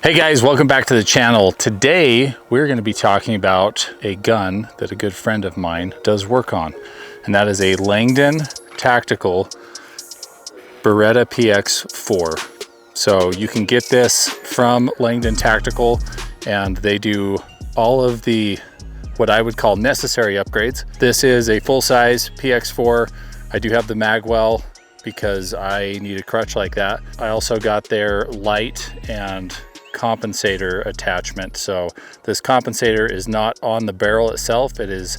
Hey guys, welcome back to the channel. Today we're going to be talking about a gun that a good friend of mine does work on, and that is a Langdon Tactical Beretta PX4. So you can get this from Langdon Tactical, and they do all of the what I would call necessary upgrades. This is a full-size PX4. I do have the magwell because I need a crutch like that. I also got their light and compensator attachment. So this compensator is not on the barrel itself, it is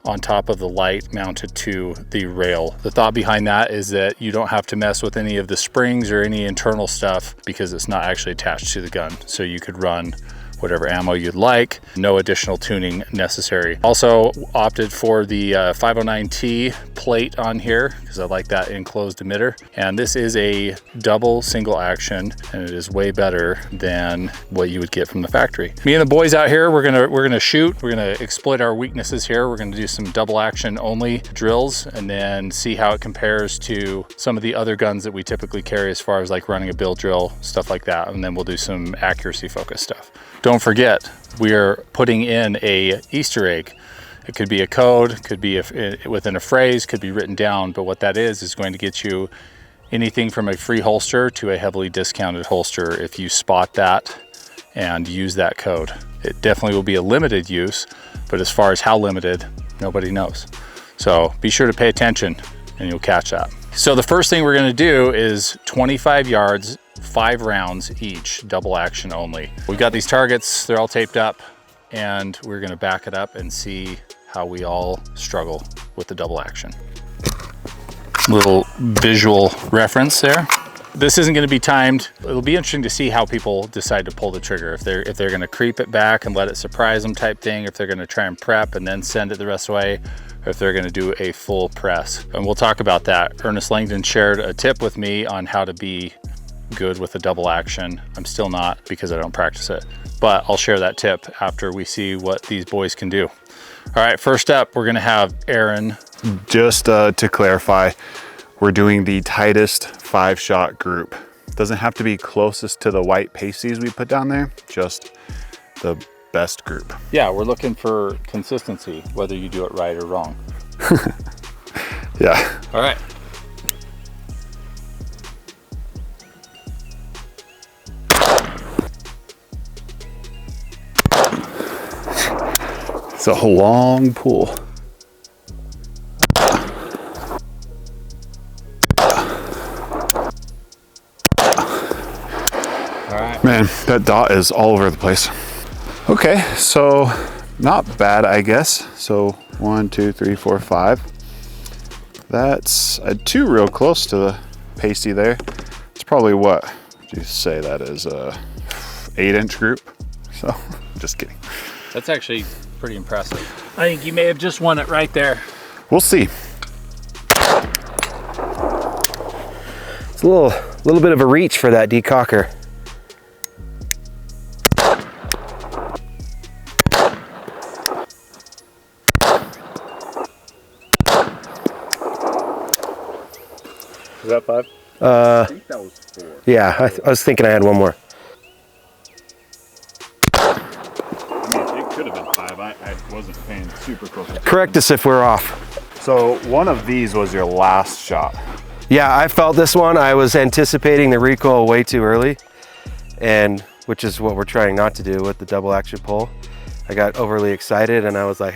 on top of the light mounted to the rail. The thought behind that is that you don't have to mess with any of the springs or any internal stuff because it's not actually attached to the gun. So you could run whatever ammo you'd like, no additional tuning necessary. Also opted for the 509T plate on here because I like that enclosed emitter. And this is a double single action, and it is way better than what you would get from the factory. Me and the boys out here, we're gonna shoot. We're gonna exploit our weaknesses here. We're gonna do some double action only drills and then see how it compares to some of the other guns that we typically carry as far as like running a bill drill, stuff like that. And then we'll do some accuracy focused stuff. Don't forget, we are putting in a Easter egg. It could be a code, could be within a phrase, could be written down, but what that is going to get you anything from a free holster to a heavily discounted holster if you spot that and use that code. It definitely will be a limited use, but as far as how limited, nobody knows. So be sure to pay attention and you'll catch that. So the first thing we're gonna do is 25 yards, 5 rounds each, double action only. We got these targets, they're all taped up, and we're gonna back it up and see how we all struggle with the double action. Little visual reference there. This isn't gonna be timed. It'll be interesting to see how people decide to pull the trigger. If they're gonna creep it back and let it surprise them type thing, if they're gonna try and prep and then send it the rest of the way, or if they're gonna do a full press. And we'll talk about that. Ernest Langdon shared a tip with me on how to be good with the double action. I'm still not because I don't practice it, but I'll share that tip after we see what these boys can do. All right, first up, we're gonna have Aaron. Just to clarify, we're doing the tightest 5-shot group. Doesn't have to be closest to the white pasties we put down there, just the best group. Yeah, we're looking for consistency, whether you do it right or wrong. Yeah. All right. It's a long pull. All right. Man, that dot is all over the place. Okay, so not bad, I guess. So 1, 2, 3, 4, 5. That's a 2 real close to the pasty there. It's probably what would you say that is a 8-inch group? So just kidding. That's actually pretty impressive. I think you may have just won it right there. We'll see. It's a little bit of a reach for that decocker. Is that 5? I think that was 4. Yeah, I was thinking I had one more. It could have been 5. I wasn't paying super close attention. Correct us if we're off. So one of these was your last shot. Yeah, I felt this one. I was anticipating the recoil way too early, and which is what we're trying not to do with the double action pull. I got overly excited and I was like,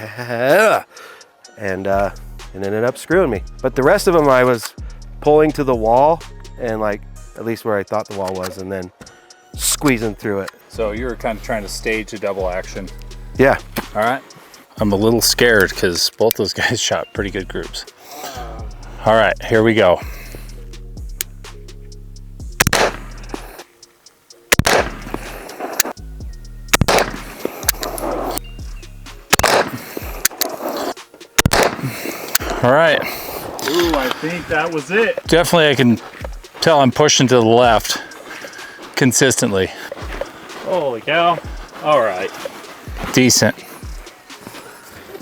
and it ended up screwing me. But the rest of them I was pulling to the wall and like at least where I thought the wall was, and then squeezing through it. So you were kind of trying to stage a double action. Yeah. All right. I'm a little scared because both those guys shot pretty good groups. All right, here we go. All right. Ooh, I think that was it. Definitely I can tell I'm pushing to the left consistently. Holy cow. All right. Decent.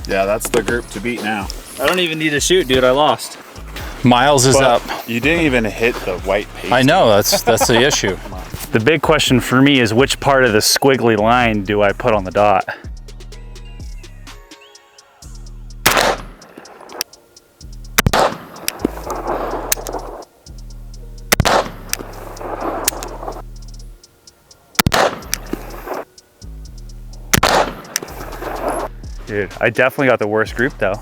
Yeah, that's the group to beat now. I don't even need to shoot, dude. I lost. Miles is But up. you didn't even hit the white paste. I know, that's the issue. The big question for me is which part of the squiggly line do I put on the dot? Dude, I definitely got the worst group though.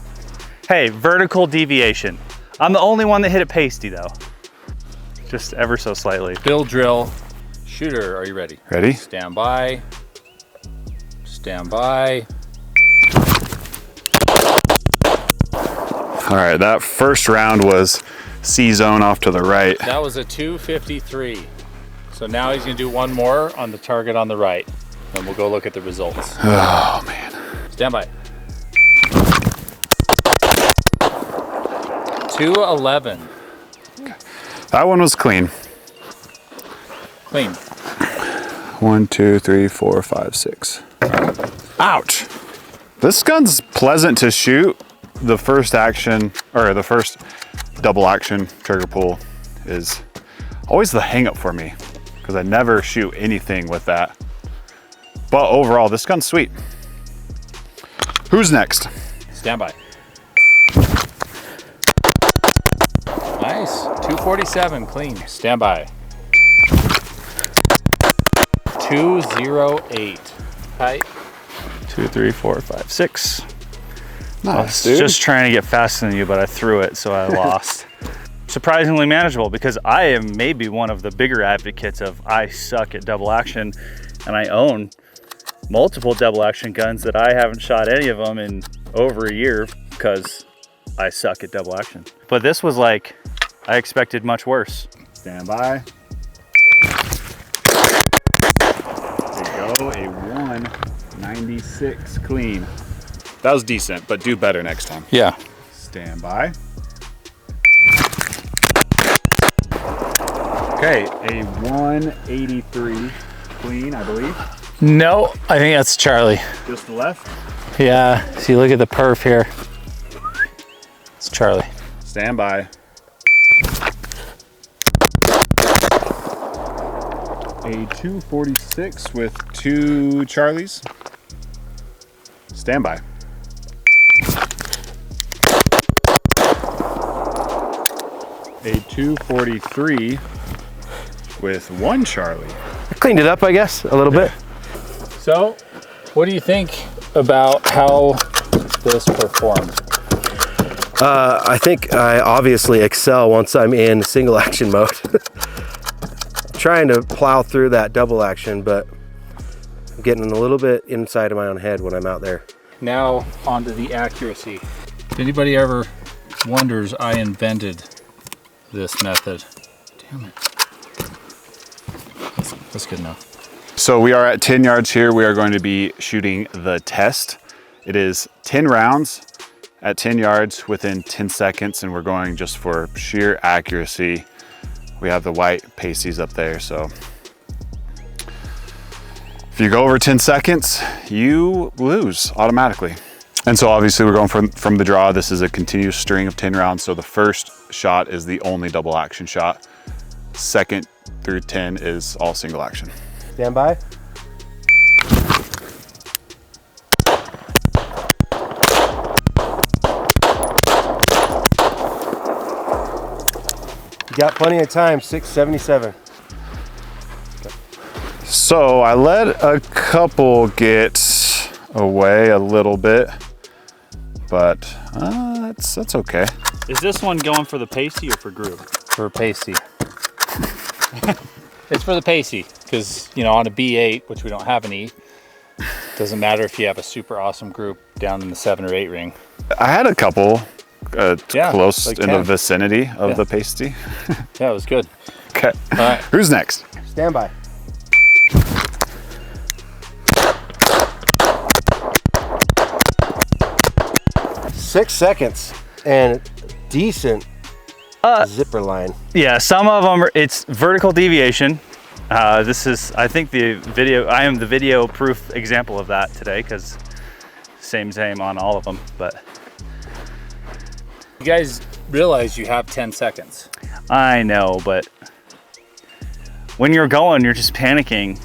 Hey, vertical deviation. I'm the only one that hit it pasty though. Just ever so slightly. Bill drill. Shooter, are you ready? Ready? Stand by. Stand by. All right, that first round was C-zone off to the right. That was a 253. So now he's gonna do one more on the target on the right. And we'll go look at the results. Oh man. Stand by. 211. That one was clean. Clean. 1, 2, 3, 4, 5, 6. Ouch. This gun's pleasant to shoot. The first action, or the first double action trigger pull is always the hang up for me because I never shoot anything with that. But overall, this gun's sweet. Who's next? Stand by. Nice. 247, clean. Stand by. 208. Tight. 2, 3, 4, 5, 6. I Nice, was dude. just trying to get faster than you, but I threw it, so I lost. Surprisingly manageable because I am maybe one of the bigger advocates of I suck at double action, and I own multiple double action guns that I haven't shot any of them in over a year because I suck at double action. But this was like, I expected much worse. Stand by. There you go, a 196 clean. That was decent, but do better next time. Yeah. Stand by. Okay, a 183 clean, I believe. No, I think that's Charlie. Just the left. Yeah, see, look at the perf here. It's Charlie. Stand by. A 246 with 2 Charlies. Stand by. A 243 with 1 Charlie. I cleaned it up, I guess, a little bit. So, what do you think about how this performed? I think I obviously excel once I'm in single action mode. Trying to plow through that double action, but I'm getting a little bit inside of my own head when I'm out there. Now, onto the accuracy. If anybody ever wonders, I invented this method. Damn it. That's good enough. So we are at 10 yards here. We are going to be shooting the test. It is 10 rounds at 10 yards within 10 seconds, and we're going just for sheer accuracy. We have the white pasties up there, so if you go over 10 seconds, you lose automatically. And so obviously we're going from the draw. This is a continuous string of 10 rounds. So the first shot is the only double action shot. Second through 10 is all single action. Stand by. You got plenty of time, 677. So I let a couple get away a little bit, but that's okay. Is this one going for the pasty or for group? For pasty. It's for the pasty, because, you know, on a B8, which we don't have any, doesn't matter if you have a super awesome group down in the 7 or 8 ring. I had a couple close like in 10. the vicinity of the pasty. Yeah, it was good. Okay, All right. who's next? Stand by. Six seconds and decent zipper line. Yeah, some of them, it's vertical deviation. This is, I think I am the video proof example of that today because same on all of them, but. You guys realize you have 10 seconds. I know, but when you're going, you're just panicking.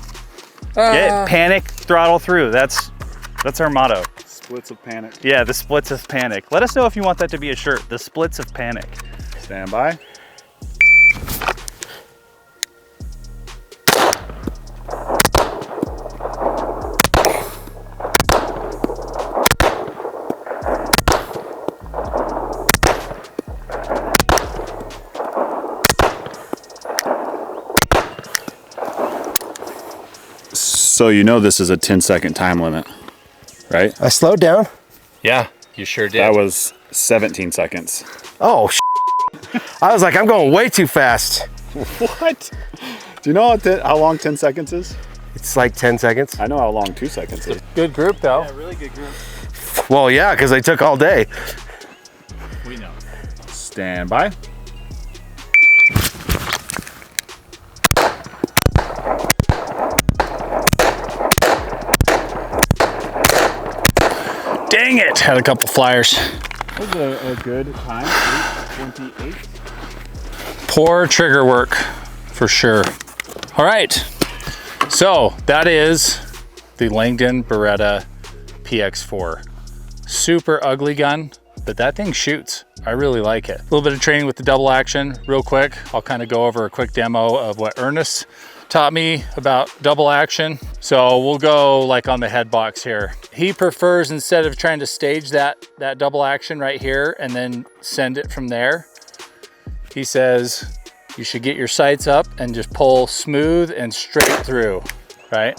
Get panic, throttle through. That's our motto. Splits of panic. Yeah, the splits of panic. Let us know if you want that to be a shirt. The splits of panic. Stand by. So you know this is a 10-second time limit, right? I slowed down. Yeah, you sure did. That was 17 seconds. Oh, I was like, I'm going way too fast. What? Do you know how long 10 seconds is? It's like 10 seconds. I know how long 2 seconds is. Good group though. Yeah, really good group. Well, yeah, because they took all day. We know. Stand by. Dang it, had a couple flyers. That was a good time, 8:28. Poor trigger work, for sure. All right, so that is the Langdon Beretta PX4. Super ugly gun, but that thing shoots. I really like it. A little bit of training with the double action, real quick. I'll kind of go over a quick demo of what Ernest taught me about double action. So we'll go like on the head box here. He prefers, instead of trying to stage that double action right here and then send it from there, he says you should get your sights up and just pull smooth and straight through, right?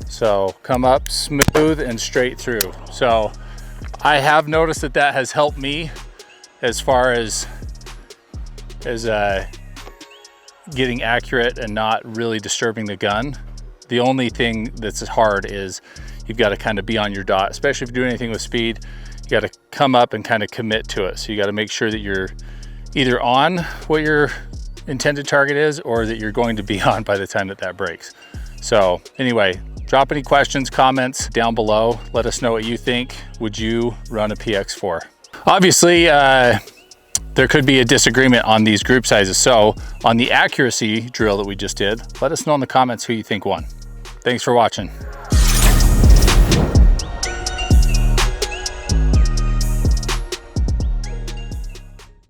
So come up smooth and straight through. So I have noticed that has helped me as far as getting accurate and not really disturbing the gun. The only thing that's hard is you've got to kind of be on your dot, especially if you do anything with speed. You got to come up and kind of commit to it. So you got to make sure that you're either on what your intended target is or that you're going to be on by the time that breaks. So anyway, drop any questions, comments down below. Let us know what you think. Would you run a PX4? Obviously, there could be a disagreement on these group sizes. So on the accuracy drill that we just did, let us know in the comments who you think won. Thanks for watching.